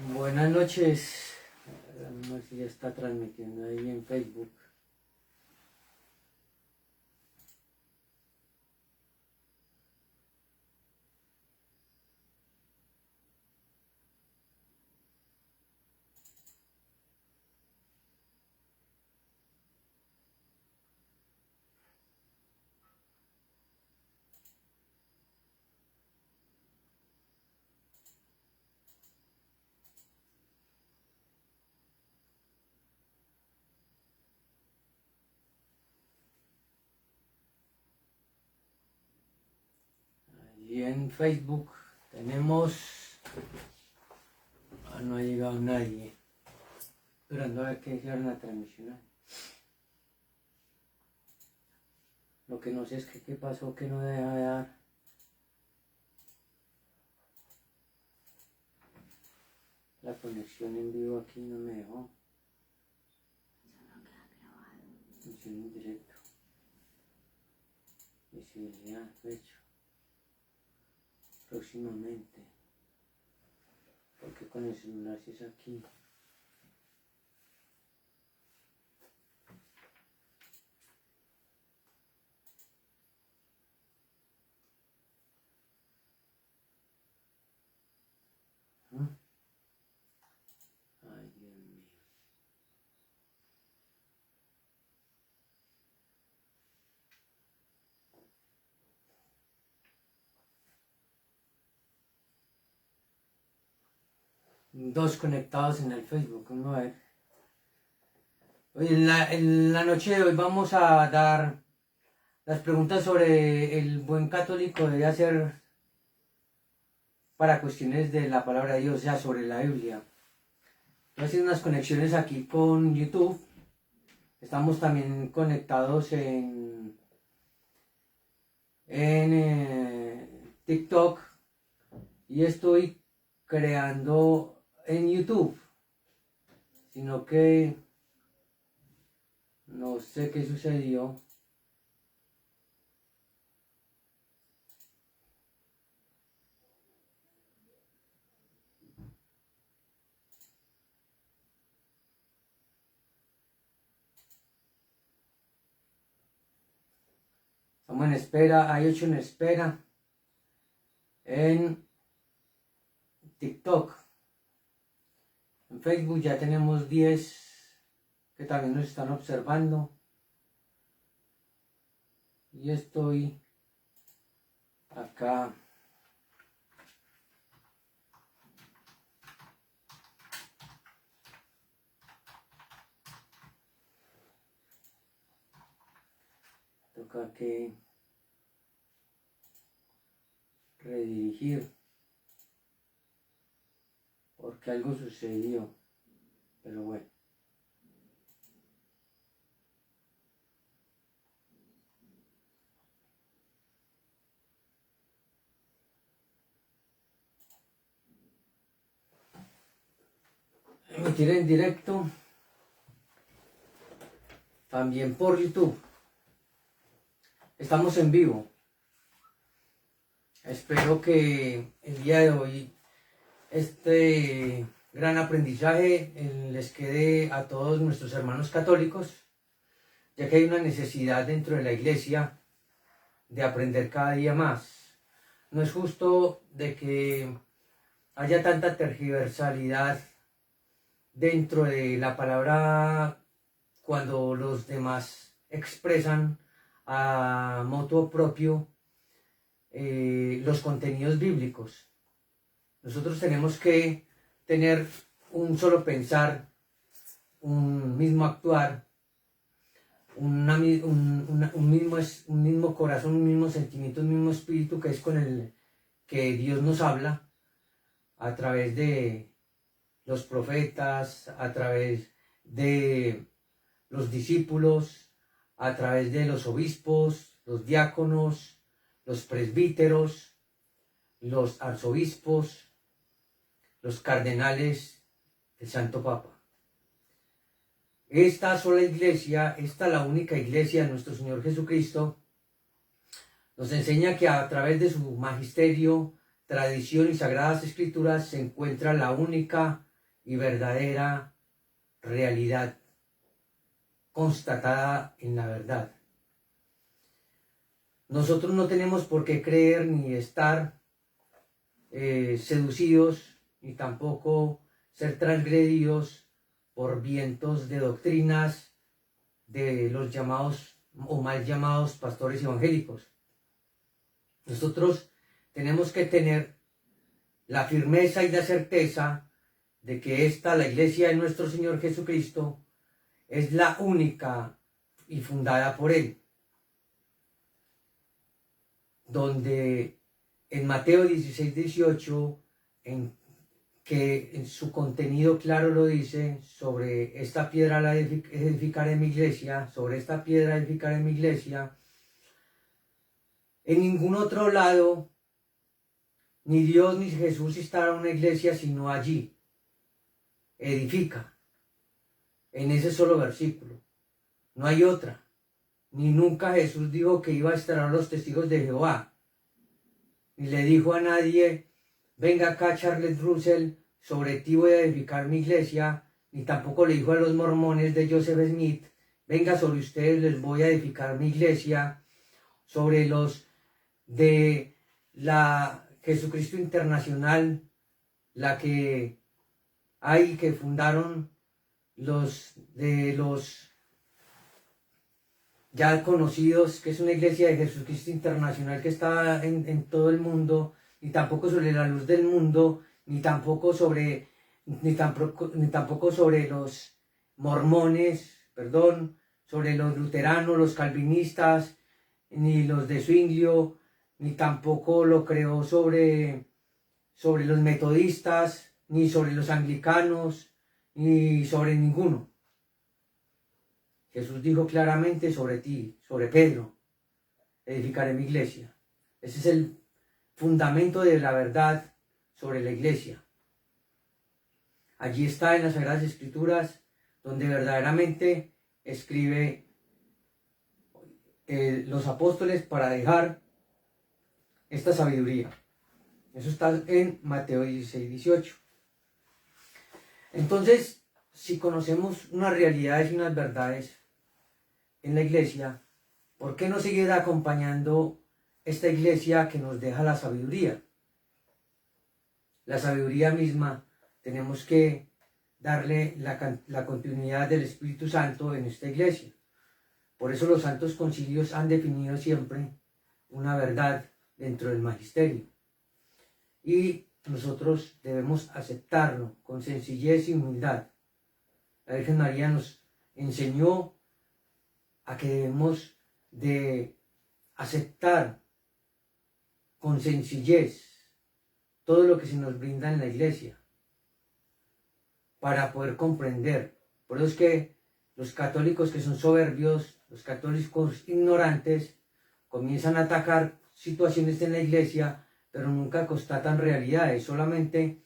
Buenas noches. No sé si ya está transmitiendo ahí en Facebook. Y en Facebook tenemos... no ha llegado nadie. Esperando a ver que hicieron la transmisión. Lo que no sé es que qué pasó, que no deja de dar. La conexión en vivo aquí no me dejó. Función en directo. Visibilidad, fecha. Próximamente. Porque con el celular si es aquí. Ay, Dios mío. Dos conectados en el Facebook. Vamos a ver. Hoy en la noche de hoy vamos a dar las preguntas sobre el buen católico debe hacer para cuestiones de la palabra de Dios, o sea, sobre la Biblia. Estoy haciendo unas conexiones aquí con YouTube. Estamos también conectados en TikTok. Y estoy creando en YouTube. Sino que no sé qué sucedió. Estamos en espera, hay 8 en espera en TikTok. En Facebook ya tenemos 10 que también nos están observando. Y estoy acá. Toca que redirigir. Porque algo sucedió. Pero bueno. Emitir en directo. También por YouTube. Estamos en vivo. Espero que el día de hoy este gran aprendizaje les quede a todos nuestros hermanos católicos, ya que hay una necesidad dentro de la iglesia de aprender cada día más. No es justo de que haya tanta tergiversalidad dentro de la palabra cuando los demás expresan a motu propio los contenidos bíblicos. Nosotros tenemos que tener un solo pensar, un mismo actuar, un mismo corazón, un mismo sentimiento, un mismo espíritu, que es con el que Dios nos habla a través de los profetas, a través de los discípulos, a través de los obispos, los diáconos, los presbíteros, los arzobispos, los cardenales, el Santo Papa. Esta sola iglesia, la única iglesia de nuestro Señor Jesucristo, nos enseña que a través de su magisterio, tradición y sagradas escrituras se encuentra la única y verdadera realidad constatada en la verdad. Nosotros no tenemos por qué creer ni estar seducidos, ni tampoco ser transgredidos por vientos de doctrinas de los llamados o mal llamados pastores evangélicos. Nosotros tenemos que tener la firmeza y la certeza de que esta, la iglesia de nuestro Señor Jesucristo, es la única y fundada por Él, donde en Mateo 16-18, que en su contenido claro lo dice, sobre esta piedra la edificaré mi iglesia, sobre esta piedra edificaré mi iglesia. En ningún otro lado, ni Dios ni Jesús instala una iglesia, sino allí. Edifica. En ese solo versículo. No hay otra. Ni nunca Jesús dijo que iba a instalar a los testigos de Jehová. Ni le dijo a nadie, venga acá Charles Russell, sobre ti voy a edificar mi iglesia. Ni tampoco le dijo a los mormones de Joseph Smith, venga sobre ustedes, les voy a edificar mi iglesia. Sobre los de la Jesucristo Internacional, la que hay que fundaron los ya conocidos, que es una iglesia de Jesucristo Internacional que está en todo el mundo, ni tampoco sobre la luz del mundo, ni tampoco sobre los mormones, sobre los luteranos, los calvinistas, ni los de Zwinglio, ni tampoco lo creó sobre los metodistas, ni sobre los anglicanos, ni sobre ninguno. Jesús dijo claramente sobre ti, sobre Pedro, edificaré mi iglesia. Ese es el fundamento de la verdad sobre la iglesia. Allí está en las Sagradas Escrituras, donde verdaderamente escribe los apóstoles para dejar esta sabiduría. Eso está en Mateo 16-18. Entonces, si conocemos unas realidades y unas verdades en la iglesia, ¿por qué no seguir acompañando esta iglesia que nos deja la sabiduría? La sabiduría misma tenemos que darle la continuidad del Espíritu Santo en esta iglesia. Por eso los santos concilios han definido siempre una verdad dentro del magisterio. Y nosotros debemos aceptarlo con sencillez y humildad. La Virgen María nos enseñó a que debemos de aceptar con sencillez todo lo que se nos brinda en la iglesia para poder comprender. Por eso es que los católicos que son soberbios, los católicos ignorantes, comienzan a atacar situaciones en la iglesia, pero nunca constatan realidades, solamente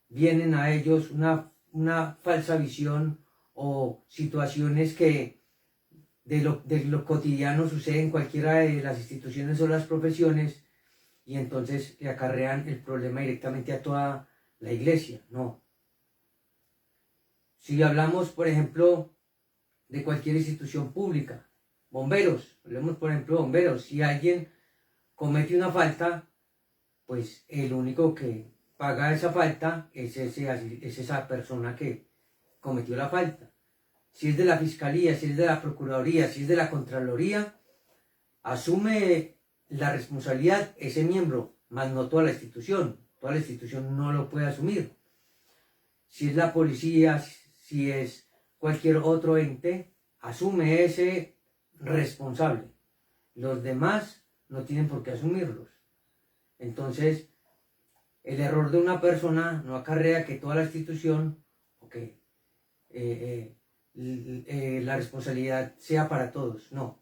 vienen a ellos una falsa visión o situaciones que de lo cotidiano sucede en cualquiera de las instituciones o las profesiones, y entonces le acarrean el problema directamente a toda la iglesia. No. Si hablamos, por ejemplo, de cualquier institución pública, bomberos, hablemos por ejemplo de bomberos, si alguien comete una falta, pues el único que paga esa falta es esa persona que cometió la falta. Si es de la Fiscalía, si es de la Procuraduría, si es de la Contraloría, asume la responsabilidad ese miembro, más no toda la institución. Toda la institución no lo puede asumir. Si es la policía, si es cualquier otro ente, asume ese responsable. Los demás no tienen por qué asumirlos. Entonces, el error de una persona no acarrea que toda la institución o que la responsabilidad sea para todos. No.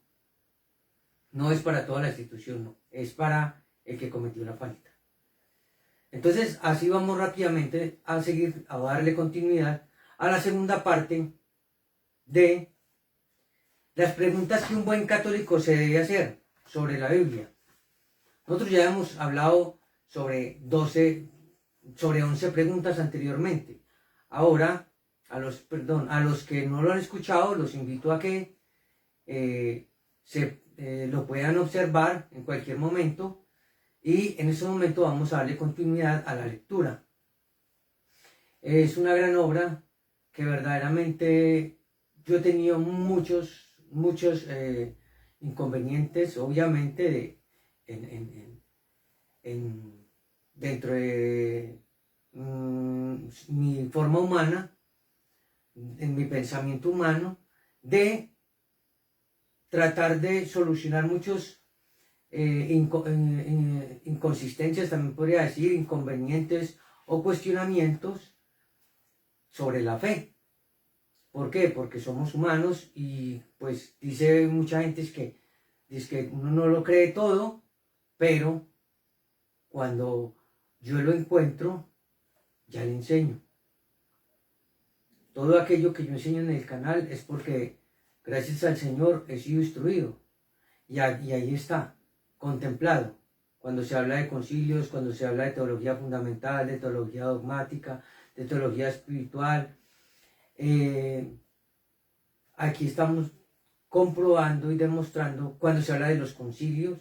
No es para toda la institución, no. Es para el que cometió la falta. Entonces, así vamos rápidamente a seguir, a darle continuidad a la segunda parte de las preguntas que un buen católico se debe hacer sobre la Biblia. Nosotros ya hemos hablado sobre 11 preguntas anteriormente. Ahora, a los que no lo han escuchado, los invito a que lo puedan observar en cualquier momento, y en ese momento vamos a darle continuidad a la lectura. Es una gran obra que verdaderamente yo he tenido muchos inconvenientes, obviamente, dentro de mi forma humana, en mi pensamiento humano, de tratar de solucionar muchos inconsistencias, también podría decir, inconvenientes o cuestionamientos sobre la fe. ¿Por qué? Porque somos humanos y pues dice mucha gente que uno no lo cree todo, pero cuando yo lo encuentro, ya le enseño. Todo aquello que yo enseño en el canal es porque gracias al Señor he sido instruido. Y ahí está, contemplado. Cuando se habla de concilios, cuando se habla de teología fundamental, de teología dogmática, de teología espiritual, aquí estamos comprobando y demostrando, cuando se habla de los concilios,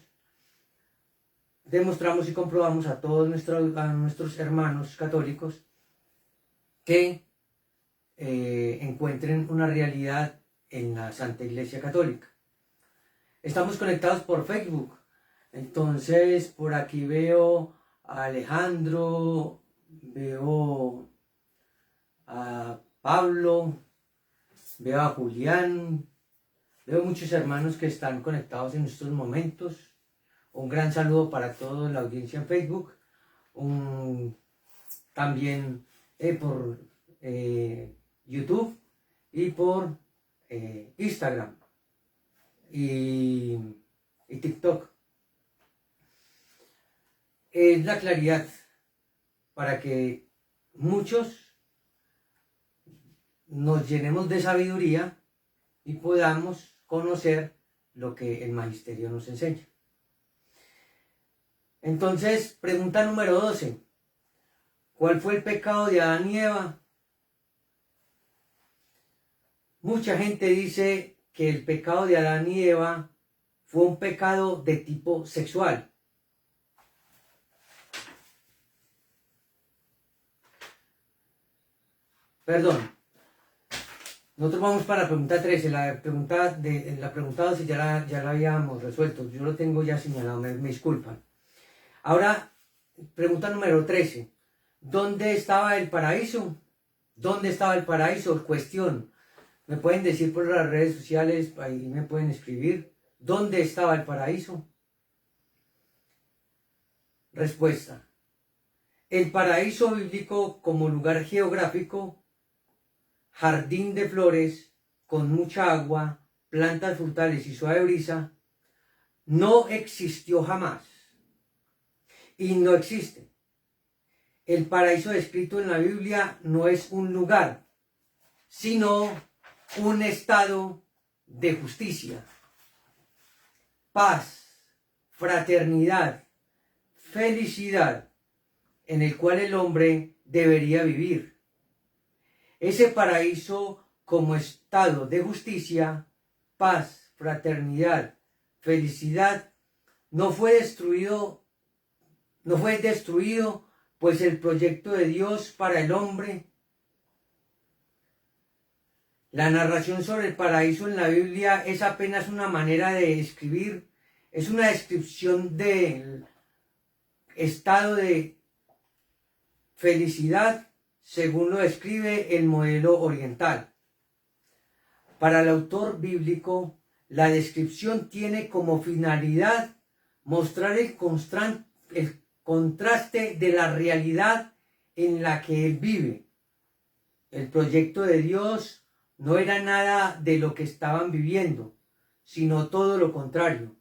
demostramos y comprobamos a todos nuestros hermanos católicos que encuentren una realidad en la Santa Iglesia Católica. Estamos conectados por Facebook, entonces por aquí veo a Alejandro, veo a Pablo, veo a Julián, veo muchos hermanos que están conectados en estos momentos. Un gran saludo para toda la audiencia en Facebook, también por YouTube y por Instagram y TikTok. Es la claridad para que muchos nos llenemos de sabiduría y podamos conocer lo que el magisterio nos enseña. Entonces, pregunta número 12. ¿Cuál fue el pecado de Adán y Eva? Mucha gente dice que el pecado de Adán y Eva fue un pecado de tipo sexual. Perdón. Nosotros vamos para la pregunta 13. La pregunta 12 ya la habíamos resuelto. Yo lo tengo ya señalado, me disculpan. Ahora, pregunta número 13. ¿Dónde estaba el paraíso? ¿Dónde estaba el paraíso? Cuestión. Me pueden decir por las redes sociales, ahí me pueden escribir. ¿Dónde estaba el paraíso? Respuesta. El paraíso bíblico como lugar geográfico, jardín de flores, con mucha agua, plantas frutales y suave brisa, no existió jamás. Y no existe. El paraíso descrito en la Biblia no es un lugar, sino un estado de justicia, paz, fraternidad, felicidad, en el cual el hombre debería vivir. Ese paraíso como estado de justicia, paz, fraternidad, felicidad, no fue destruido, pues el proyecto de Dios para el hombre. La narración sobre el paraíso en la Biblia es apenas una manera de escribir, es una descripción del estado de felicidad según lo describe el modelo oriental. Para el autor bíblico, la descripción tiene como finalidad mostrar el contraste de la realidad en la que él vive. El proyecto de Dios no era nada de lo que estaban viviendo, sino todo lo contrario.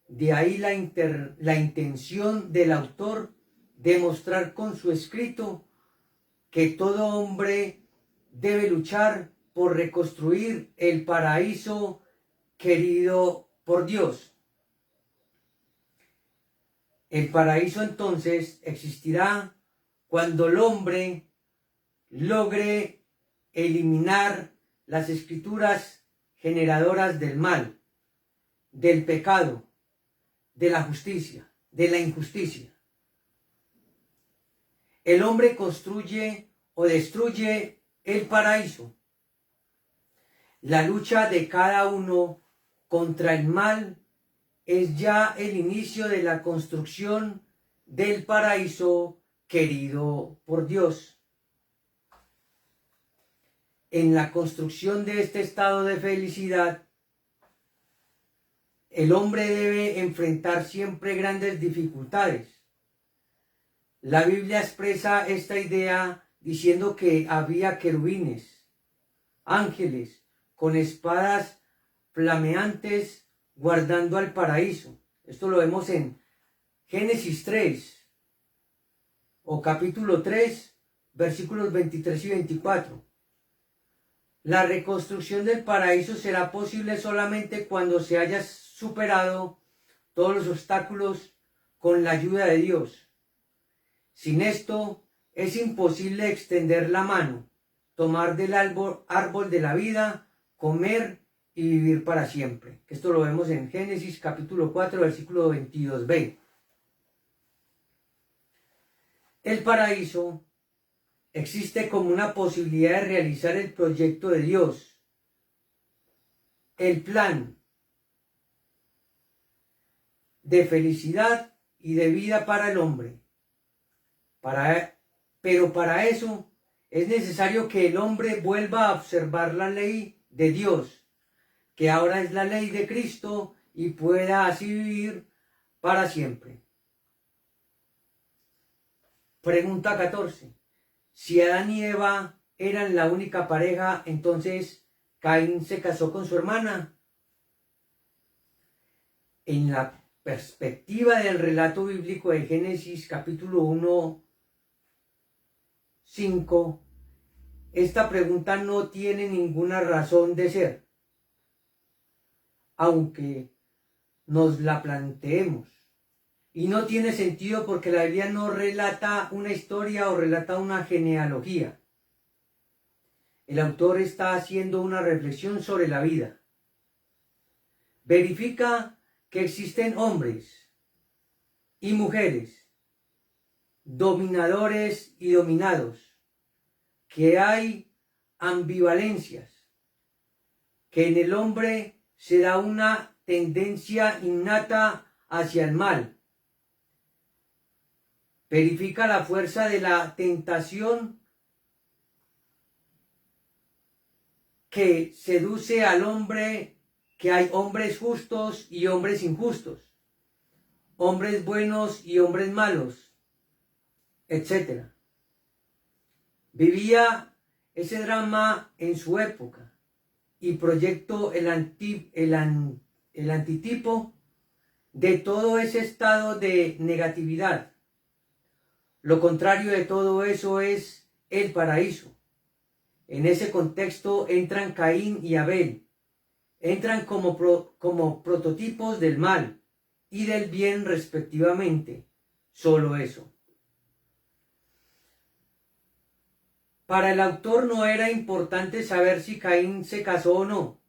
De ahí la intención del autor de mostrar con su escrito que todo hombre debe luchar por reconstruir el paraíso querido por Dios. El paraíso entonces existirá cuando el hombre logre eliminar las escrituras generadoras del mal, del pecado, de la justicia, de la injusticia. El hombre construye o destruye el paraíso. La lucha de cada uno contra el mal es ya el inicio de la construcción del paraíso querido por Dios. En la construcción de este estado de felicidad, el hombre debe enfrentar siempre grandes dificultades. La Biblia expresa esta idea diciendo que había querubines, ángeles, con espadas flameantes guardando al paraíso. Esto lo vemos en Génesis 3 o capítulo 3, versículos 23 y 24. La reconstrucción del paraíso será posible solamente cuando se haya superado todos los obstáculos con la ayuda de Dios. Sin esto es imposible extender la mano, tomar del árbol de la vida, comer y vivir para siempre. Esto lo vemos en Génesis capítulo 4, versículo 22b. El paraíso existe como una posibilidad de realizar el proyecto de Dios, el plan de felicidad y de vida para el hombre. Pero para eso es necesario que el hombre vuelva a observar la ley de Dios, que ahora es la ley de Cristo, y pueda así vivir para siempre. Pregunta 14. Si Adán y Eva eran la única pareja, entonces Caín se casó con su hermana. En la perspectiva del relato bíblico de Génesis capítulo 1, 5, esta pregunta no tiene ninguna razón de ser, aunque nos la planteemos. Y no tiene sentido porque la Biblia no relata una historia o relata una genealogía. El autor está haciendo una reflexión sobre la vida. Verifica que existen hombres y mujeres, dominadores y dominados, que hay ambivalencias, que en el hombre se da una tendencia innata hacia el mal. Verifica la fuerza de la tentación que seduce al hombre, que hay hombres justos y hombres injustos, hombres buenos y hombres malos, etc. Vivía ese drama en su época y proyectó el antitipo de todo ese estado de negatividad. Lo contrario de todo eso es el paraíso. En ese contexto entran Caín y Abel. Entran como prototipos del mal y del bien respectivamente. Solo eso. Para el autor no era importante saber si Caín se casó o no.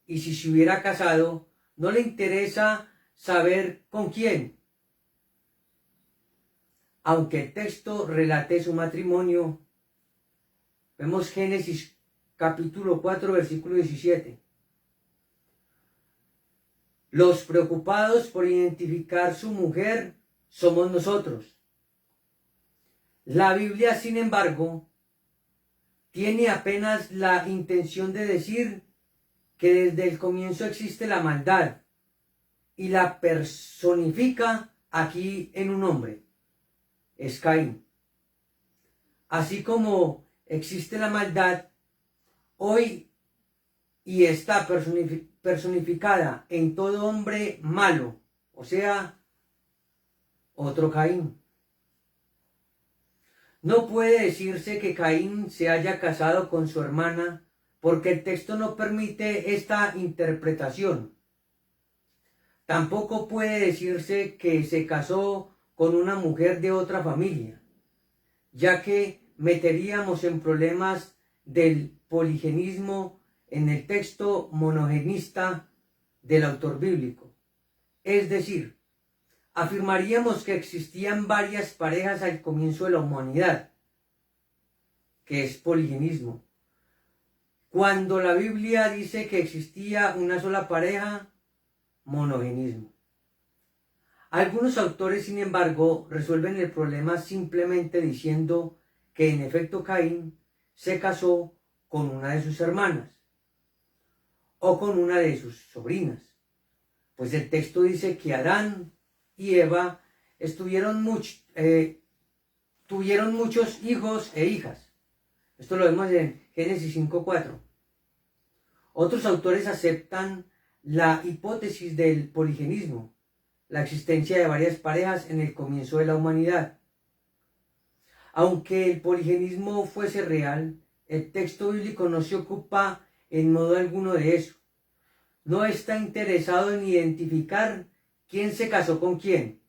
Y si se hubiera casado, no le interesa saber con quién. Aunque el texto relate su matrimonio, vemos Génesis capítulo 4, versículo 17. Los preocupados por identificar su mujer somos nosotros. La Biblia, sin embargo, tiene apenas la intención de decir que desde el comienzo existe la maldad y la personifica aquí en un hombre. Es Caín. Así como existe la maldad hoy y está personificada en todo hombre malo, o sea, otro Caín. No puede decirse que Caín se haya casado con su hermana porque el texto no permite esta interpretación. Tampoco puede decirse que se casó con una mujer de otra familia, ya que meteríamos en problemas del poligenismo en el texto monogenista del autor bíblico. Es decir, afirmaríamos que existían varias parejas al comienzo de la humanidad, que es poligenismo, cuando la Biblia dice que existía una sola pareja, monogenismo. Algunos autores, sin embargo, resuelven el problema simplemente diciendo que en efecto Caín se casó con una de sus hermanas o con una de sus sobrinas, pues el texto dice que Adán y Eva tuvieron muchos hijos e hijas. Esto lo vemos en Génesis 5:4. Otros autores aceptan la hipótesis del poligenismo, la existencia de varias parejas en el comienzo de la humanidad. Aunque el poligenismo fuese real, el texto bíblico no se ocupa en modo alguno de eso. No está interesado en identificar quién se casó con quién.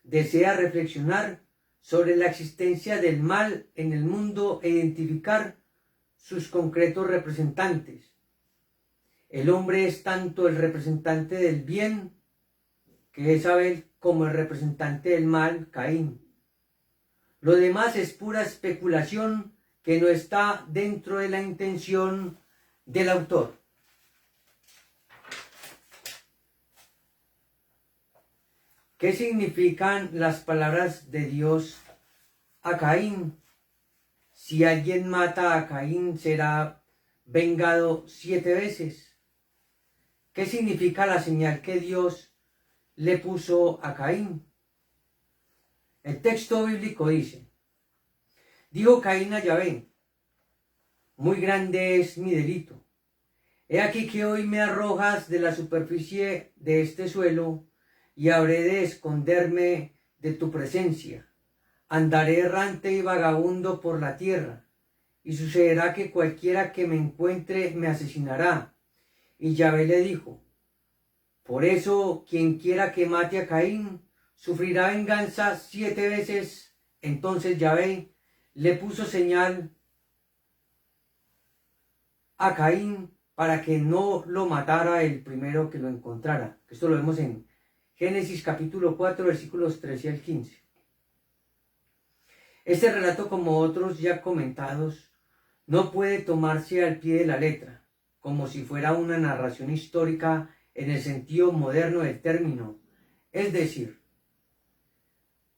Desea reflexionar sobre la existencia del mal en el mundo e identificar sus concretos representantes. El hombre es tanto el representante del bien, que es Abel, como el representante del mal, Caín. Lo demás es pura especulación que no está dentro de la intención del autor. ¿Qué significan las palabras de Dios a Caín? Si alguien mata a Caín, será vengado 7 veces. ¿Qué significa la señal que Dios le puso a Caín? El texto bíblico dice: dijo Caín a Yahvé, muy grande es mi delito. He aquí que hoy me arrojas de la superficie de este suelo, y habré de esconderme de tu presencia. Andaré errante y vagabundo por la tierra, y sucederá que cualquiera que me encuentre me asesinará. Y Yahvé le dijo: por eso quien quiera que mate a Caín sufrirá venganza 7 veces. Entonces Yahvé le puso señal a Caín para que no lo matara el primero que lo encontrara. Esto lo vemos en Génesis capítulo 4, versículos 13 al 15. Este relato, como otros ya comentados, no puede tomarse al pie de la letra, como si fuera una narración histórica en el sentido moderno del término, es decir,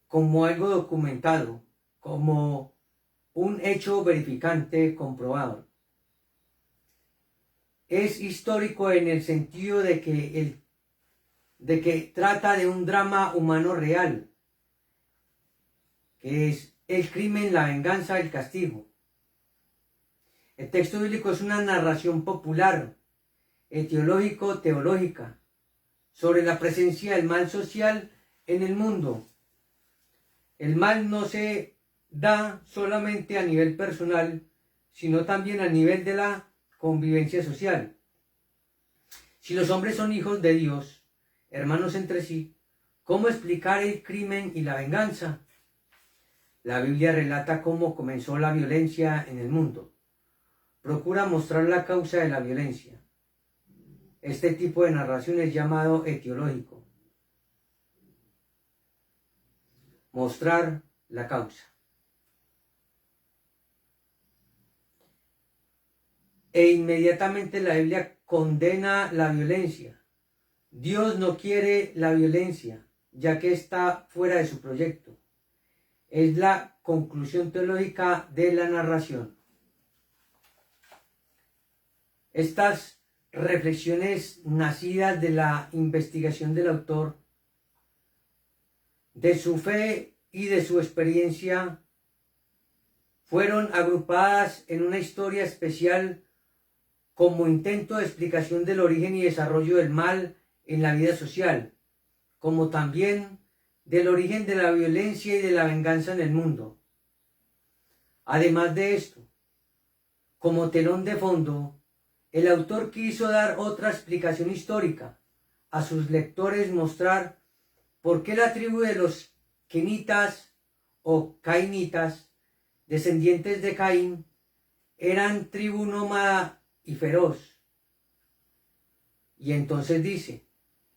como algo documentado, como un hecho verificante comprobado. Es histórico en el sentido de que trata de un drama humano real, que es el crimen, la venganza, el castigo. El texto bíblico es una narración popular, etiológico-teológica, sobre la presencia del mal social en el mundo. El mal no se da solamente a nivel personal, sino también a nivel de la convivencia social. Si los hombres son hijos de Dios, hermanos entre sí, ¿cómo explicar el crimen y la venganza? La Biblia relata cómo comenzó la violencia en el mundo. Procura mostrar la causa de la violencia. Este tipo de narración es llamado etiológico. Mostrar la causa. E inmediatamente la Biblia condena la violencia. Dios no quiere la violencia, ya que está fuera de su proyecto. Es la conclusión teológica de la narración. Estas reflexiones nacidas de la investigación del autor, de su fe y de su experiencia, fueron agrupadas en una historia especial como intento de explicación del origen y desarrollo del mal en la vida social, como también del origen de la violencia y de la venganza en el mundo. Además de esto, como telón de fondo, el autor quiso dar otra explicación histórica, a sus lectores mostrar por qué la tribu de los quenitas o cainitas descendientes de Caín, eran tribu nómada y feroz. Y entonces dice,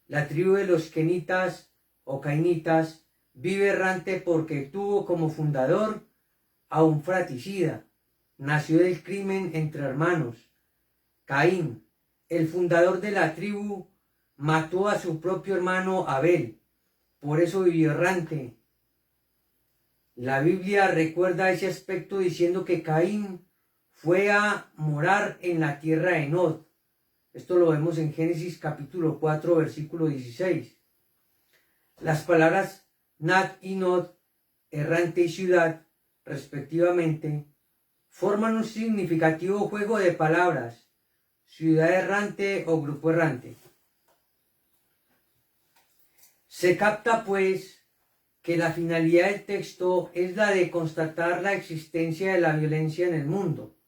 la tribu de los kenitas o cainitas vive errante porque tuvo como fundador a un fratricida, nació del crimen entre hermanos. Caín, el fundador de la tribu, mató a su propio hermano Abel, por eso vivió errante. La Biblia recuerda ese aspecto diciendo que Caín fue a morar en la tierra de Nod. Esto lo vemos en Génesis capítulo 4, versículo 16. Las palabras Nat y Nod, errante y ciudad, respectivamente, forman un significativo juego de palabras, ciudad errante o grupo errante. Se capta, pues, que la finalidad del texto es la de constatar la existencia de la violencia en el mundo,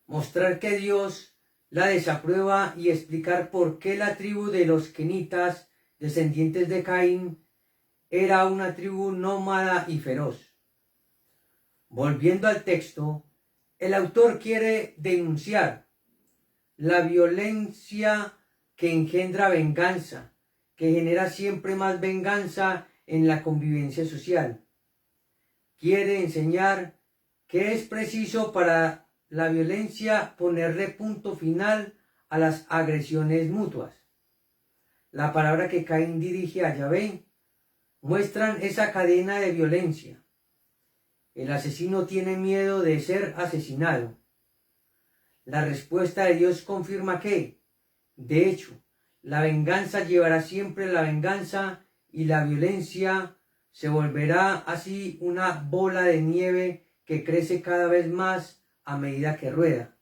mostrar que Dios la desaprueba y explicar por qué la tribu de los kenitas, descendientes de Caín, era una tribu nómada y feroz. Volviendo al texto, el autor quiere denunciar la violencia que engendra venganza, que genera siempre más venganza en la convivencia social. Quiere enseñar que es preciso para la violencia ponerle punto final a las agresiones mutuas. La palabra que Caín dirige a Yahvé muestran esa cadena de violencia. El asesino tiene miedo de ser asesinado. La respuesta de Dios confirma que, de hecho, la venganza llevará siempre la venganza y la violencia se volverá así una bola de nieve que crece cada vez más a medida que rueda.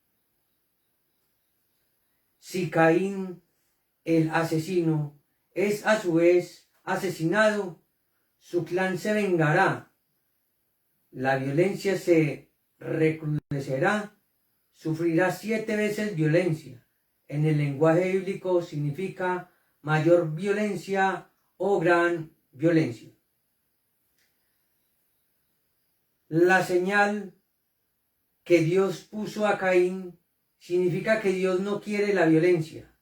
Si Caín, el asesino, es a su vez asesinado, su clan se vengará. La violencia se recrudecerá, sufrirá 7 veces violencia. En el lenguaje bíblico significa mayor violencia o gran violencia. La señal que Dios puso a Caín significa que Dios no quiere la violencia.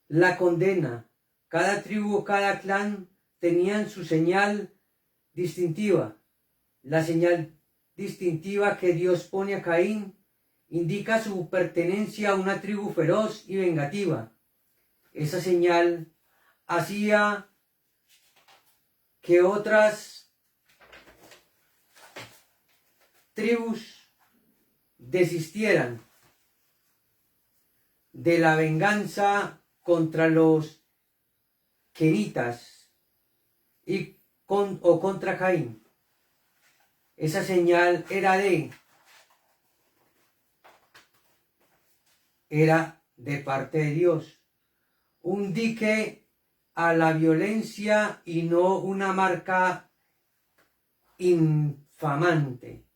La condena. Cada tribu, cada clan tenían su señal distintiva. La señal distintiva que Dios pone a Caín indica su pertenencia a una tribu feroz y vengativa. Esa señal hacía que otras tribus desistieran de la venganza contra los kenitas o contra Caín. Esa señal era de parte de Dios, un dique a la violencia y no una marca infamante.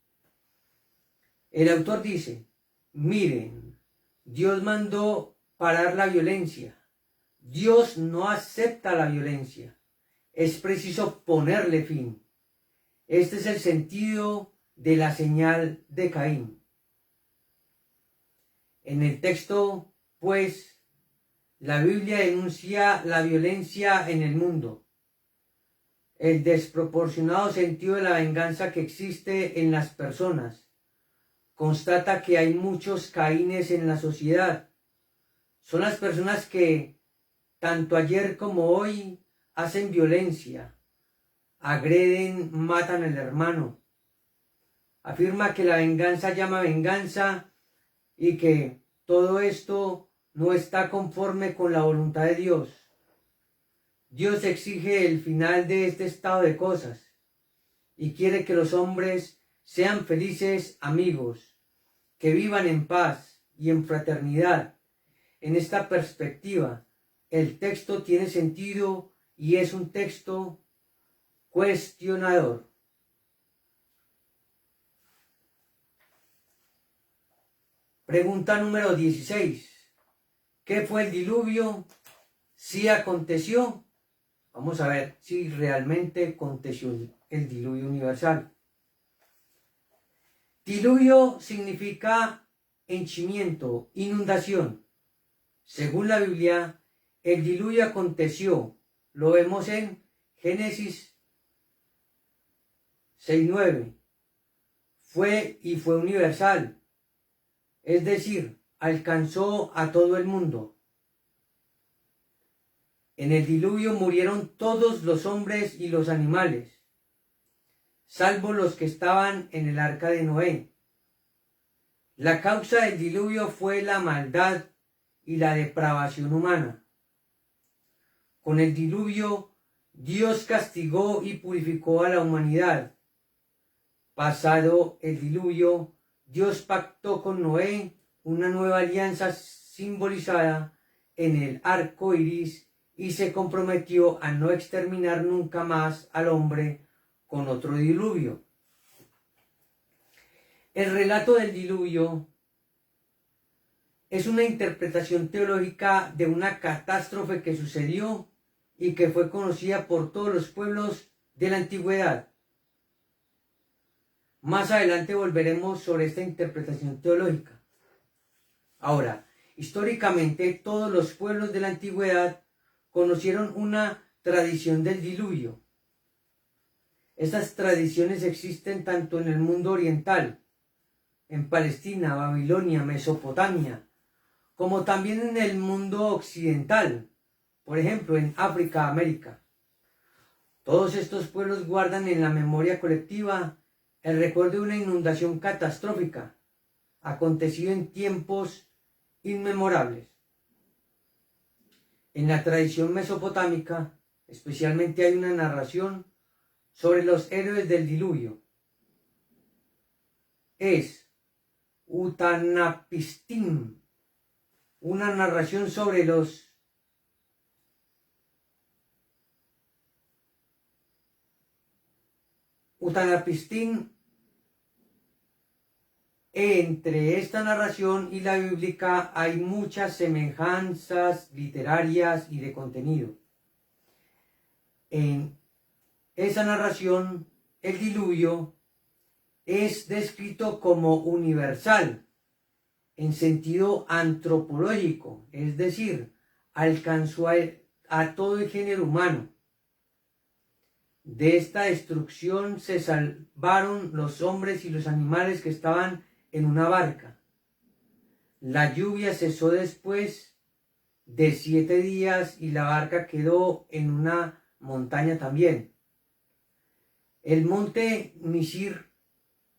El autor dice, miren, Dios mandó parar la violencia. Dios no acepta la violencia. Es preciso ponerle fin. Este es el sentido de la señal de Caín. En el texto, pues, la Biblia denuncia la violencia en el mundo, el desproporcionado sentido de la venganza que existe en las personas. Constata que hay muchos Caínes en la sociedad. Son las personas que, tanto ayer como hoy, hacen violencia, agreden, matan al hermano. Afirma que la venganza llama venganza y que todo esto no está conforme con la voluntad de Dios. Dios exige el final de este estado de cosas y quiere que los hombres sean felices amigos, que vivan en paz y en fraternidad. En esta perspectiva, el texto tiene sentido y es un texto cuestionador. Pregunta número 16. ¿Qué fue el diluvio? ¿Sí aconteció? Vamos a ver si realmente aconteció el diluvio universal. Diluvio significa henchimiento, inundación. Según la Biblia, el diluvio aconteció, lo vemos en Génesis 6:9. Fue universal, es decir, alcanzó a todo el mundo. En el diluvio murieron todos los hombres y los animales, salvo los que estaban en el arca de Noé. La causa del diluvio fue la maldad y la depravación humana. Con el diluvio, Dios castigó y purificó a la humanidad. Pasado el diluvio, Dios pactó con Noé una nueva alianza simbolizada en el arco iris y se comprometió a no exterminar nunca más al hombre con otro diluvio. El relato del diluvio es una interpretación teológica de una catástrofe que sucedió y que fue conocida por todos los pueblos de la antigüedad. Más adelante volveremos sobre esta interpretación teológica. Ahora, históricamente todos los pueblos de la antigüedad conocieron una tradición del diluvio. Estas tradiciones existen tanto en el mundo oriental, en Palestina, Babilonia, Mesopotamia, como también en el mundo occidental, por ejemplo, en África, América. Todos estos pueblos guardan en la memoria colectiva el recuerdo de una inundación catastrófica, acontecido en tiempos inmemorables. En la tradición mesopotámica, especialmente, hay una narración sobre los héroes del diluvio. Es Utanapistim, una narración sobre los Utanapistim. Entre esta narración y la bíblica hay muchas semejanzas literarias y de contenido. En esa narración, el diluvio es descrito como universal, en sentido antropológico, es decir, alcanzó a todo el género humano. De esta destrucción se salvaron los hombres y los animales que estaban en una barca. La lluvia cesó después de 7 días y la barca quedó en una montaña también. El monte Misir,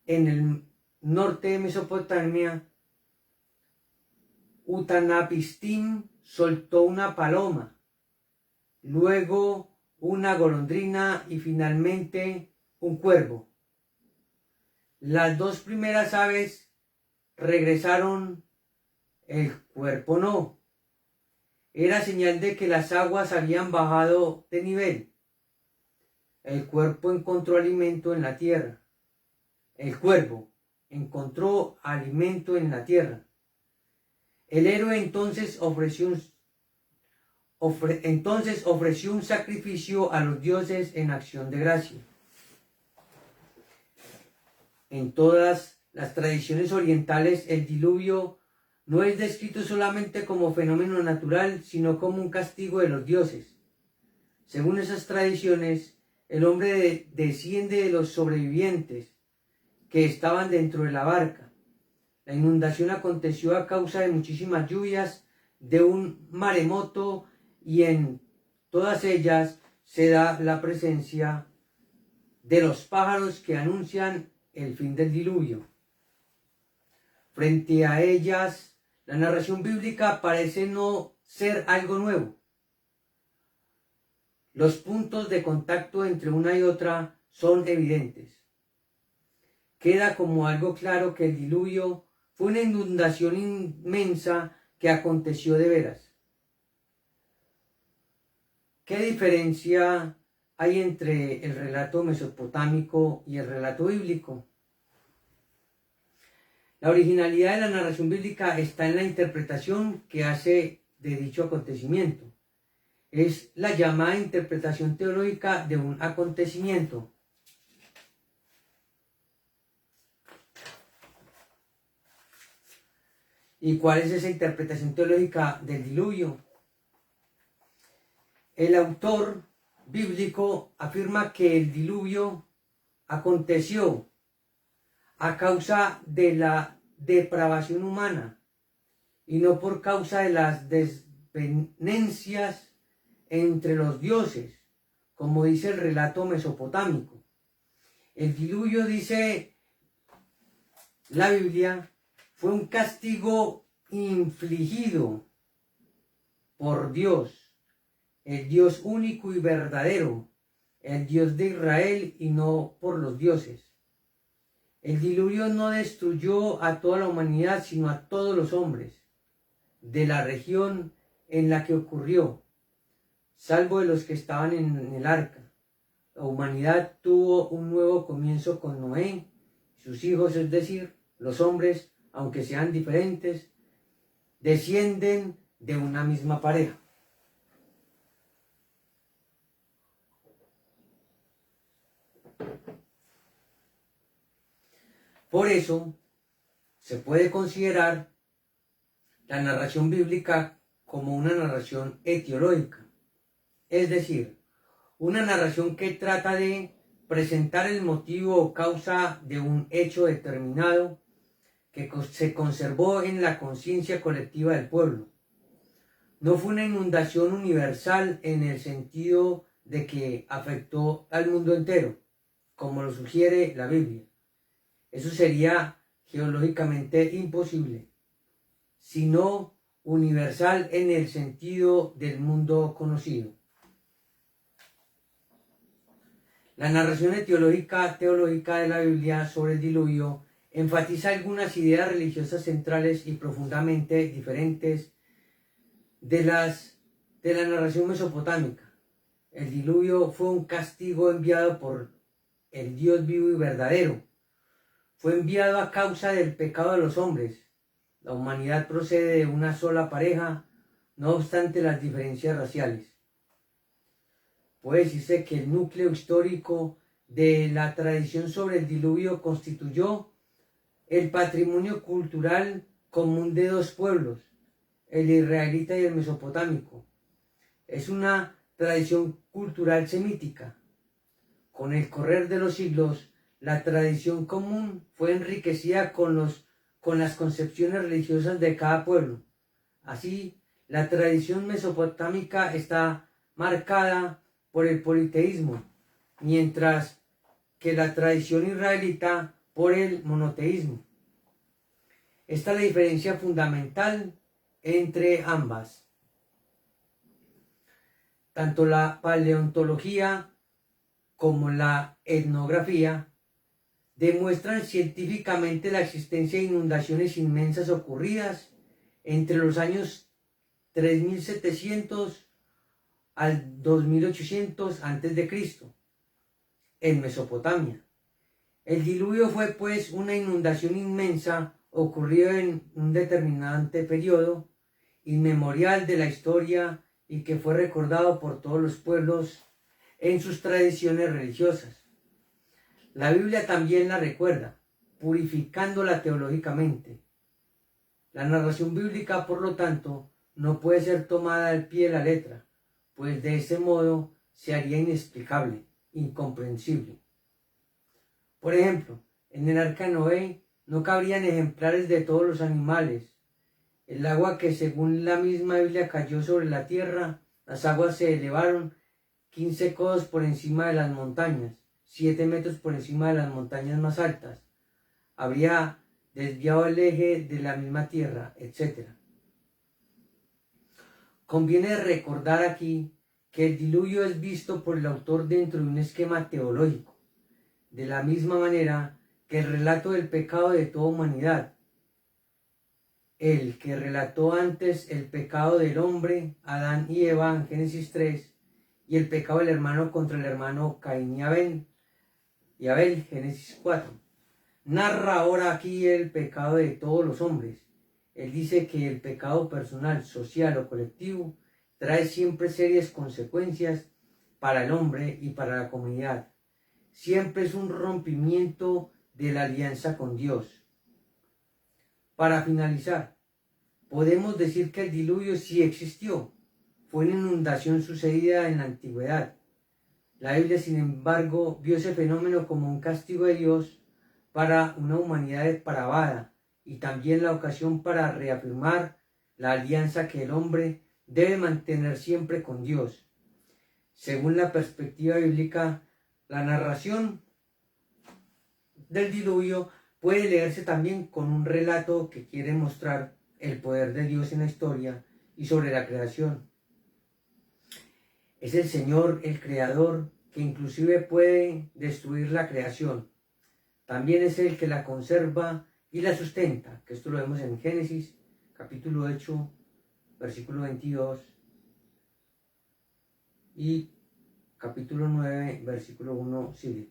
en el norte de Mesopotamia, Utanapistim soltó una paloma, luego una golondrina y finalmente un cuervo. Las dos primeras aves regresaron, el cuervo no. Era señal de que las aguas habían bajado de nivel. El cuervo encontró alimento en la tierra. El cuervo encontró alimento en la tierra. El héroe entonces ofreció un sacrificio a los dioses en acción de gracia. En todas las tradiciones orientales, el diluvio no es descrito solamente como fenómeno natural, sino como un castigo de los dioses. Según esas tradiciones, el hombre desciende de los sobrevivientes que estaban dentro de la barca. La inundación aconteció a causa de muchísimas lluvias, de un maremoto, y en todas ellas se da la presencia de los pájaros que anuncian el fin del diluvio. Frente a ellas, la narración bíblica parece no ser algo nuevo. Los puntos de contacto entre una y otra son evidentes. Queda como algo claro que el diluvio fue una inundación inmensa que aconteció de veras. ¿Qué diferencia hay entre el relato mesopotámico y el relato bíblico? La originalidad de la narración bíblica está en la interpretación que hace de dicho acontecimiento. Es la llamada interpretación teológica de un acontecimiento. ¿Y cuál es esa interpretación teológica del diluvio? El autor bíblico afirma que el diluvio aconteció a causa de la depravación humana y no por causa de las desavenencias entre los dioses, como dice el relato mesopotámico. El diluvio, dice la Biblia, fue un castigo infligido por Dios, el Dios único y verdadero, el Dios de Israel y no por los dioses. El diluvio no destruyó a toda la humanidad, sino a todos los hombres de la región en la que ocurrió, salvo de los que estaban en el arca. La humanidad tuvo un nuevo comienzo con Noé y sus hijos, es decir, los hombres, aunque sean diferentes, descienden de una misma pareja. Por eso, se puede considerar la narración bíblica como una narración etiológica, es decir, una narración que trata de presentar el motivo o causa de un hecho determinado que se conservó en la conciencia colectiva del pueblo. No fue una inundación universal en el sentido de que afectó al mundo entero, como lo sugiere la Biblia. Eso sería geológicamente imposible, sino universal en el sentido del mundo conocido. La narración etiológica teológica de la Biblia sobre el diluvio enfatiza algunas ideas religiosas centrales y profundamente diferentes de la narración mesopotámica. El diluvio fue un castigo enviado por el Dios vivo y verdadero. Fue enviado a causa del pecado de los hombres. La humanidad procede de una sola pareja, no obstante las diferencias raciales. Puede decirse que el núcleo histórico de la tradición sobre el diluvio constituyó el patrimonio cultural común de dos pueblos, el israelita y el mesopotámico. Es una tradición cultural semítica. Con el correr de los siglos, la tradición común fue enriquecida con las concepciones religiosas de cada pueblo. Así, la tradición mesopotámica está marcada por el politeísmo, mientras que la tradición israelita por el monoteísmo. Esta es la diferencia fundamental entre ambas. Tanto la paleontología como la etnografía demuestran científicamente la existencia de inundaciones inmensas ocurridas entre los años 3700 al 2800 a.C. en Mesopotamia. El diluvio fue pues una inundación inmensa ocurrida en un determinante periodo inmemorial de la historia y que fue recordado por todos los pueblos en sus tradiciones religiosas. La Biblia también la recuerda, purificándola teológicamente. La narración bíblica, por lo tanto, no puede ser tomada al pie de la letra, pues de ese modo se haría inexplicable, incomprensible. Por ejemplo, en el arca de Noé no cabrían ejemplares de todos los animales. El agua que según la misma Biblia cayó sobre la tierra, las aguas se elevaron 15 codos por encima de las montañas, 7 metros por encima de las montañas más altas. Habría desviado el eje de la misma tierra, etc. Conviene recordar aquí que el diluvio es visto por el autor dentro de un esquema teológico, de la misma manera que el relato del pecado de toda humanidad, el que relató antes el pecado del hombre, Adán y Eva en Génesis 3, y el pecado del hermano contra el hermano Caín y Abel, Génesis 4. Narra ahora aquí el pecado de todos los hombres. Él dice que el pecado personal, social o colectivo trae siempre serias consecuencias para el hombre y para la comunidad. Siempre es un rompimiento de la alianza con Dios. Para finalizar, podemos decir que el diluvio sí existió. Fue una inundación sucedida en la antigüedad. La Biblia, sin embargo, vio ese fenómeno como un castigo de Dios para una humanidad depravada y también la ocasión para reafirmar la alianza que el hombre debe mantener siempre con Dios. Según la perspectiva bíblica, la narración del diluvio puede leerse también con un relato que quiere mostrar el poder de Dios en la historia y sobre la creación. Es el Señor, el Creador, que inclusive puede destruir la creación. También es el que la conserva y la sustenta, que esto lo vemos en Génesis, capítulo 8, versículo 22, y capítulo 9, versículo 1, sigue.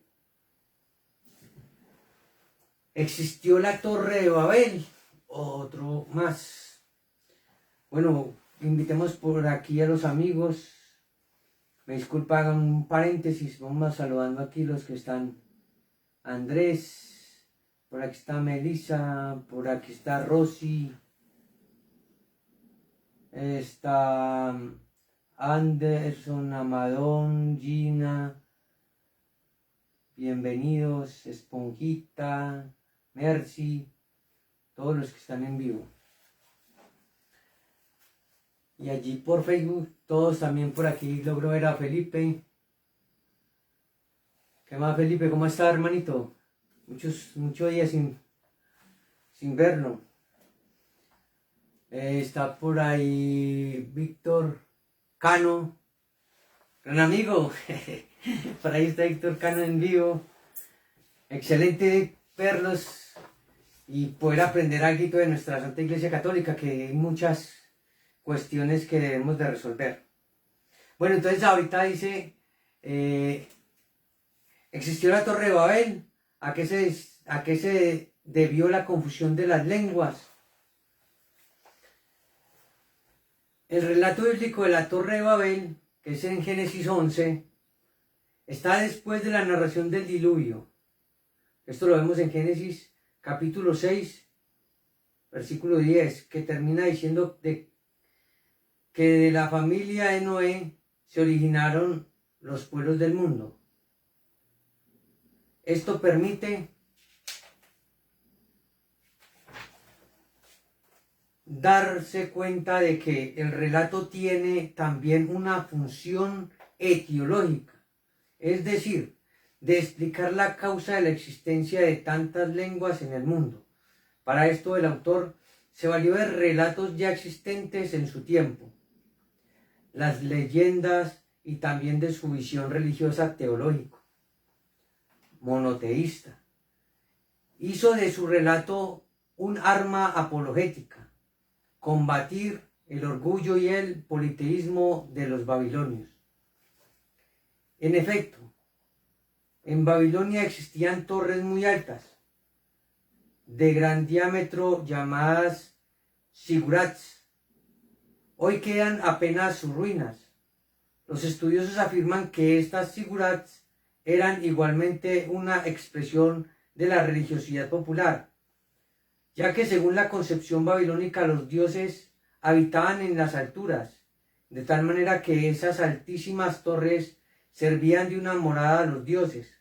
Existió la Torre de Babel, otro más. Bueno, invitemos por aquí a los amigos. Me disculpa, hagan un paréntesis, vamos saludando aquí los que están. Andrés, por aquí está Melissa, por aquí está Rosy, está Anderson, Amadón, Gina, bienvenidos, Esponjita, Mercy, todos los que están en vivo. Y allí por Facebook, todos también por aquí, logro ver a Felipe. ¿Qué más, Felipe? ¿Cómo está, hermanito? Muchos días sin verlo. Está por ahí Víctor Cano, gran amigo. Por ahí está Víctor Cano en vivo. Excelente verlos y poder aprender algo de nuestra Santa Iglesia Católica, que hay muchas cuestiones que debemos de resolver. Bueno, entonces ahorita dice, existió la Torre de Babel. ¿A qué se debió la confusión de las lenguas? El relato bíblico de la Torre de Babel, que es en Génesis 11, está después de la narración del diluvio. Esto lo vemos en Génesis capítulo 6, versículo 10, que termina diciendo que de la familia de Noé se originaron los pueblos del mundo. Esto permite darse cuenta de que el relato tiene también una función etiológica, es decir, de explicar la causa de la existencia de tantas lenguas en el mundo. Para esto el autor se valió de relatos ya existentes en su tiempo, las leyendas y también de su visión religiosa teológica, monoteísta. Hizo de su relato un arma apologética, combatir el orgullo y el politeísmo de los babilonios. En efecto, en Babilonia existían torres muy altas, de gran diámetro, llamadas zigurats. Hoy quedan apenas sus ruinas. Los estudiosos afirman que estas zigurats eran igualmente una expresión de la religiosidad popular, ya que según la concepción babilónica los dioses habitaban en las alturas, de tal manera que esas altísimas torres servían de una morada a los dioses.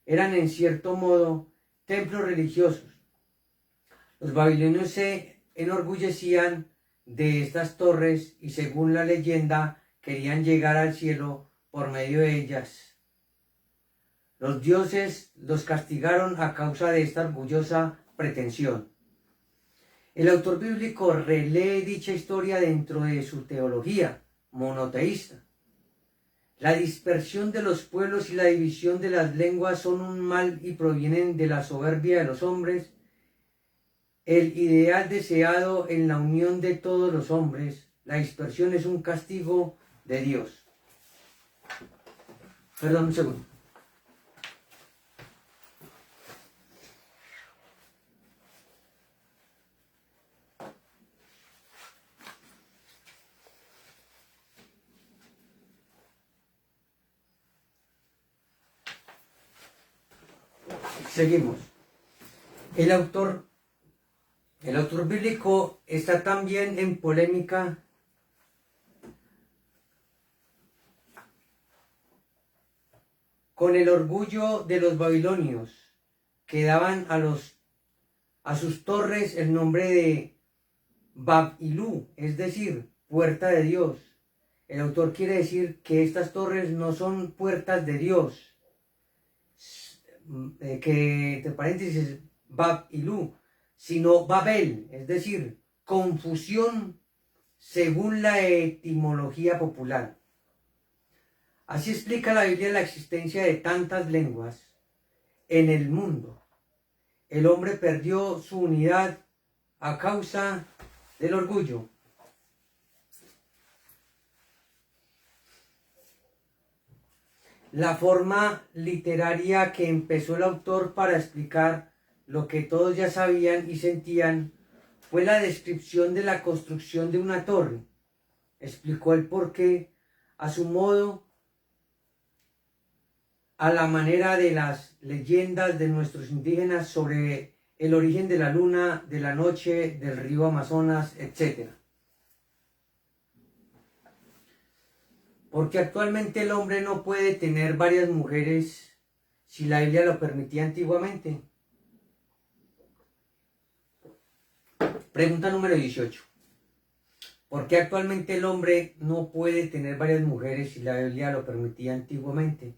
Eran en cierto modo templos religiosos. Los babilonios se enorgullecían de estas torres y según la leyenda querían llegar al cielo por medio de ellas. Los dioses los castigaron a causa de esta orgullosa pretensión. El autor bíblico relee dicha historia dentro de su teología monoteísta. La dispersión de los pueblos y la división de las lenguas son un mal y provienen de la soberbia de los hombres. El ideal deseado en la unión de todos los hombres, la dispersión es un castigo de Dios. Perdón, un segundo. Seguimos. El autor El autor bíblico está también en polémica con el orgullo de los babilonios, que daban a sus torres el nombre de Bab-Ilú, es decir, puerta de Dios. El autor quiere decir que estas torres no son puertas de Dios, que entre paréntesis Bab-Ilú, sino Babel, es decir, confusión según la etimología popular. Así explica la Biblia la existencia de tantas lenguas en el mundo. El hombre perdió su unidad a causa del orgullo. La forma literaria que empezó el autor para explicar lo que todos ya sabían y sentían fue la descripción de la construcción de una torre. Explicó el porqué a su modo, a la manera de las leyendas de nuestros indígenas sobre el origen de la luna, de la noche, del río Amazonas, etc. Porque actualmente el hombre no puede tener varias mujeres si la Biblia lo permitía antiguamente. Pregunta número 18. ¿Por qué actualmente el hombre no puede tener varias mujeres si la Biblia lo permitía antiguamente?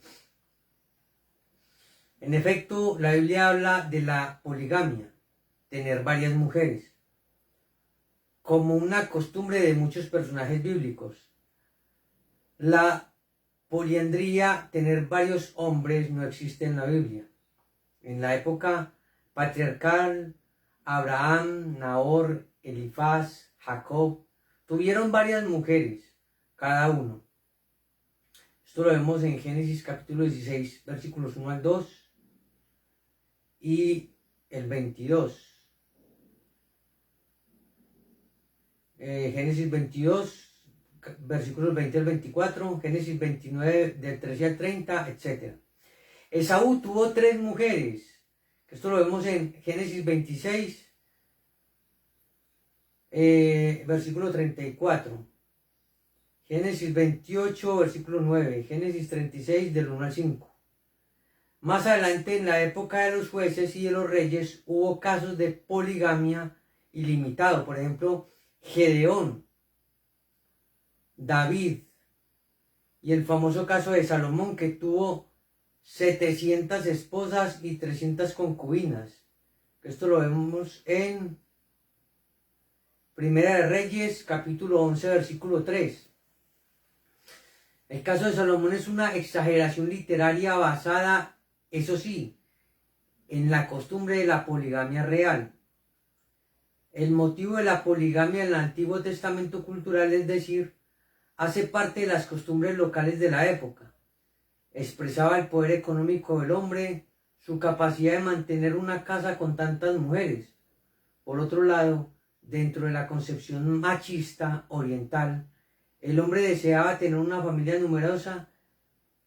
En efecto, la Biblia habla de la poligamia, tener varias mujeres, como una costumbre de muchos personajes bíblicos. La poliandría, tener varios hombres, no existe en la Biblia. En la época patriarcal, Abraham, Nahor, Elifaz, Jacob, tuvieron varias mujeres, cada uno. Esto lo vemos en Génesis capítulo 16, versículos 1 al 2 y el 22. Génesis 22, versículos 20 al 24, Génesis 29, del 13 al 30, etc. Esaú tuvo 3 mujeres. Esto lo vemos en Génesis 26, versículo 34. Génesis 28, versículo 9. Génesis 36, del 1 al 5. Más adelante, en la época de los jueces y de los reyes, hubo casos de poligamia ilimitado. Por ejemplo, Gedeón, David y el famoso caso de Salomón, que tuvo 700 esposas y 300 concubinas. Esto lo vemos en Primera de Reyes, capítulo 11, versículo 3. El caso de Salomón es una exageración literaria basada, eso sí, en la costumbre de la poligamia real. El motivo de la poligamia en el Antiguo Testamento cultural, es decir, hace parte de las costumbres locales de la época. Expresaba el poder económico del hombre, su capacidad de mantener una casa con tantas mujeres. Por otro lado, dentro de la concepción machista oriental, el hombre deseaba tener una familia numerosa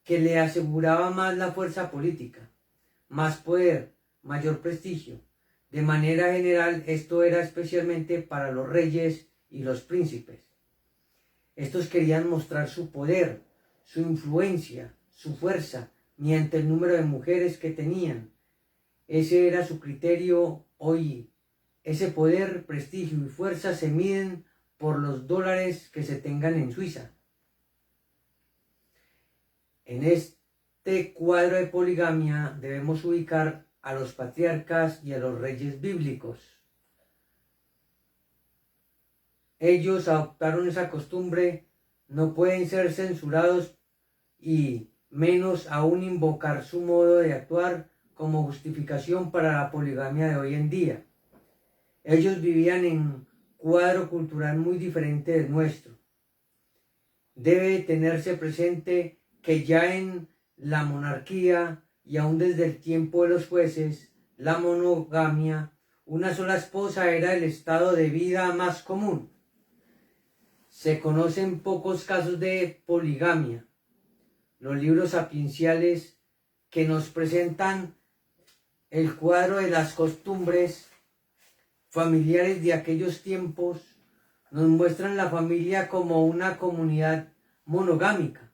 que le aseguraba más la fuerza política, más poder, mayor prestigio. De manera general, esto era especialmente para los reyes y los príncipes. Estos querían mostrar su poder, su influencia, su fuerza, mediante el número de mujeres que tenían. Ese era su criterio hoy. Ese poder, prestigio y fuerza se miden por los dólares que se tengan en Suiza. En este cuadro de poligamia debemos ubicar a los patriarcas y a los reyes bíblicos. Ellos adoptaron esa costumbre, no pueden ser censurados y menos aún invocar su modo de actuar como justificación para la poligamia de hoy en día. Ellos vivían en un cuadro cultural muy diferente del nuestro. Debe tenerse presente que ya en la monarquía y aún desde el tiempo de los jueces, la monogamia, una sola esposa era el estado de vida más común. Se conocen pocos casos de poligamia. Los libros sapienciales que nos presentan el cuadro de las costumbres familiares de aquellos tiempos nos muestran la familia como una comunidad monogámica.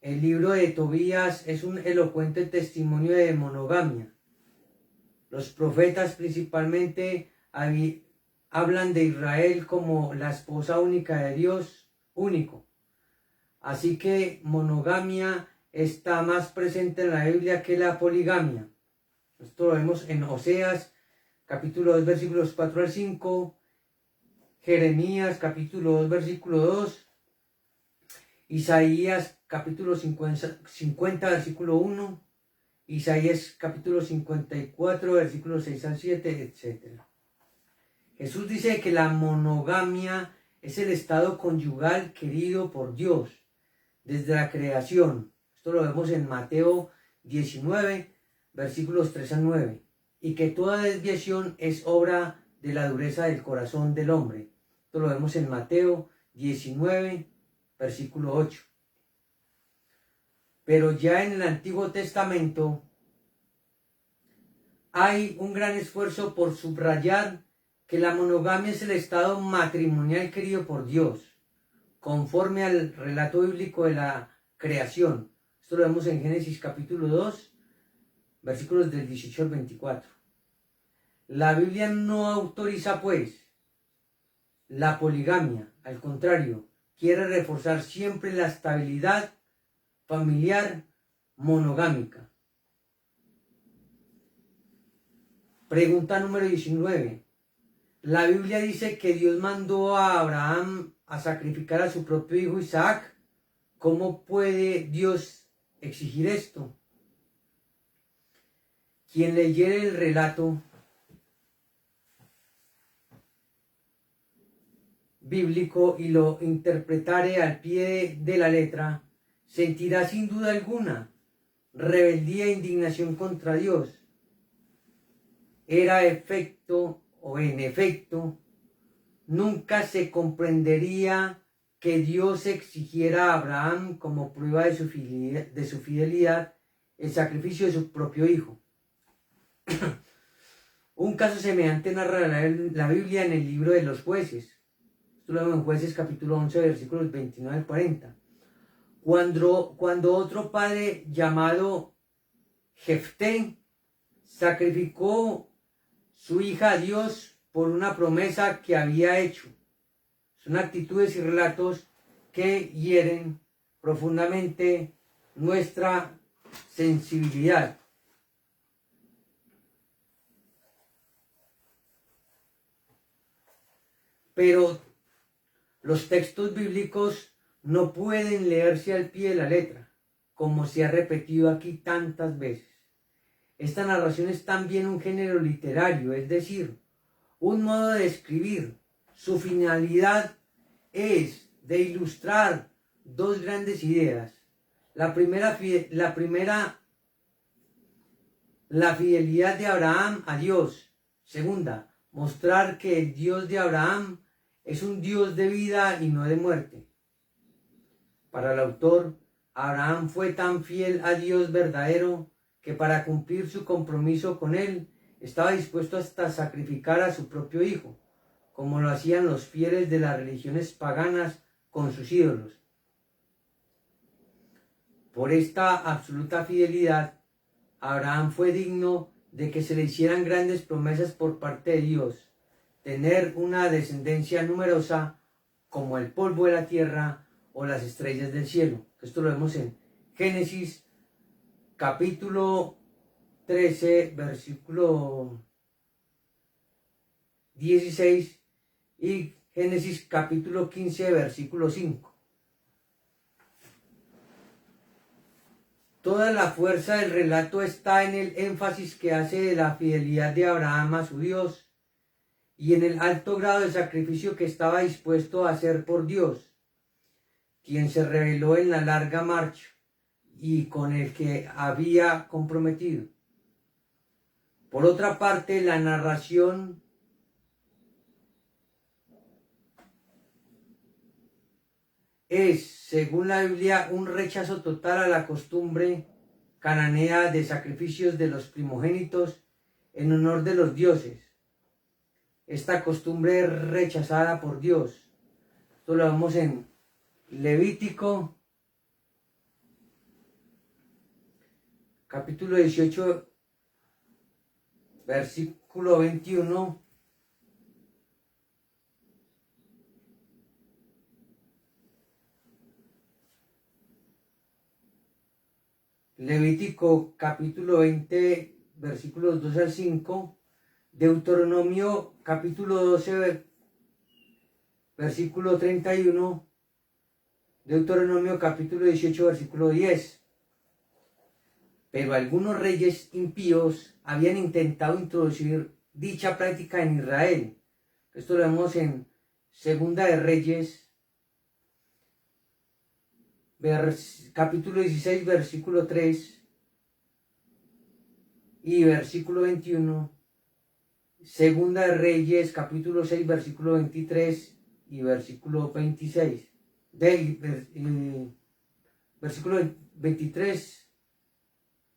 El libro de Tobías es un elocuente testimonio de monogamia. Los profetas principalmente hablan de Israel como la esposa única de Dios, único. Así que monogamia está más presente en la Biblia que la poligamia. Esto lo vemos en Oseas, capítulo 2, versículos 4 al 5, Jeremías, capítulo 2, versículo 2, Isaías, capítulo 50, versículo 1, Isaías, capítulo 54, versículos 6 al 7, etc. Jesús dice que la monogamia es el estado conyugal querido por Dios desde la creación. Esto lo vemos en Mateo 19, versículos 3 al 9. Y que toda desviación es obra de la dureza del corazón del hombre. Esto lo vemos en Mateo 19, versículo 8. Pero ya en el Antiguo Testamento hay un gran esfuerzo por subrayar que la monogamia es el estado matrimonial querido por Dios, conforme al relato bíblico de la creación. Esto lo vemos en Génesis capítulo 2, versículos del 18 al 24. La Biblia no autoriza, pues, la poligamia. Al contrario, quiere reforzar siempre la estabilidad familiar monogámica. Pregunta número 19. La Biblia dice que Dios mandó a Abraham a sacrificar a su propio hijo Isaac. ¿Cómo puede Dios exigir esto? Quien leyere el relato bíblico y lo interpretare al pie de la letra, sentirá sin duda alguna rebeldía e indignación contra Dios. En efecto, nunca se comprendería que Dios exigiera a Abraham como prueba de su fidelidad el sacrificio de su propio hijo. Un caso semejante narra la Biblia en el libro de los Jueces. Esto lo vemos en Jueces capítulo 11, versículos 29 al 40. Cuando otro padre llamado Jefté sacrificó su hija a Dios por una promesa que había hecho. Son actitudes y relatos que hieren profundamente nuestra sensibilidad. Pero los textos bíblicos no pueden leerse al pie de la letra, como se ha repetido aquí tantas veces. Esta narración es también un género literario, es decir, un modo de escribir. Su finalidad es de ilustrar dos grandes ideas. La fidelidad de Abraham a Dios. Segunda, mostrar que el Dios de Abraham es un Dios de vida y no de muerte. Para el autor, Abraham fue tan fiel a Dios verdadero que para cumplir su compromiso con él, estaba dispuesto hasta sacrificar a su propio hijo, como lo hacían los fieles de las religiones paganas con sus ídolos. Por esta absoluta fidelidad, Abraham fue digno de que se le hicieran grandes promesas por parte de Dios, tener una descendencia numerosa como el polvo de la tierra o las estrellas del cielo. Esto lo vemos en Génesis capítulo 13, versículo 16 y Génesis capítulo 15, versículo 5. Toda la fuerza del relato está en el énfasis que hace de la fidelidad de Abraham a su Dios y en el alto grado de sacrificio que estaba dispuesto a hacer por Dios, quien se reveló en la larga marcha y con el que había comprometido. Por otra parte, la narración es, según la Biblia, un rechazo total a la costumbre cananea de sacrificios de los primogénitos en honor de los dioses. Esta costumbre es rechazada por Dios. Esto lo vemos en Levítico, capítulo 18, versículo 21. Levítico capítulo 20, versículos 2 al 5. Deuteronomio capítulo 12, versículo 31. Deuteronomio capítulo 18, versículo 10. Pero algunos reyes impíos habían intentado introducir dicha práctica en Israel. Esto lo vemos en Segunda de Reyes, capítulo 16, versículo 3 y versículo 21. Segunda de Reyes, capítulo 6, versículo 23 y versículo 26. Versículo 23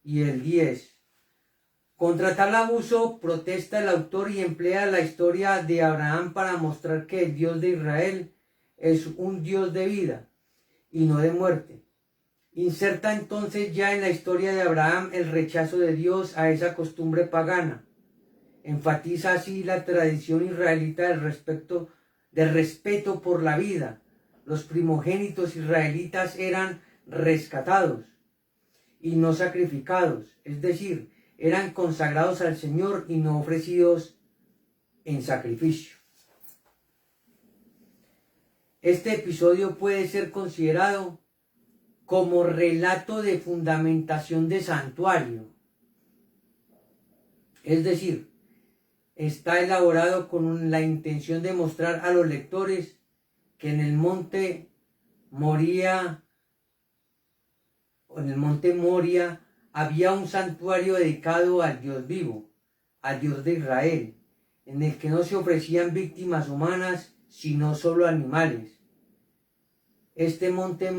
y el 10. Contra tal abuso protesta el autor y emplea la historia de Abraham para mostrar que el Dios de Israel es un Dios de vida y no de muerte. Inserta entonces ya en la historia de Abraham el rechazo de Dios a esa costumbre pagana. Enfatiza así la tradición israelita del respeto por la vida. Los primogénitos israelitas eran rescatados y no sacrificados, es decir, eran consagrados al Señor y no ofrecidos en sacrificio. Este episodio puede ser considerado como relato de fundamentación de santuario, es decir, está elaborado con la intención de mostrar a los lectores que en el monte Moria había un santuario dedicado al Dios vivo, al Dios de Israel, en el que no se ofrecían víctimas humanas, sino solo animales. Este monte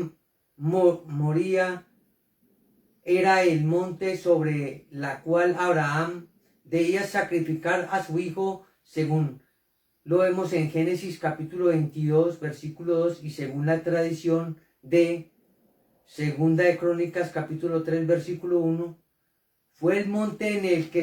Moria era el monte sobre la cual Abraham debía sacrificar a su hijo, según lo vemos en Génesis capítulo 22, versículo 2, y según la tradición de Segunda de Crónicas capítulo 3, versículo 1, fue el monte en el que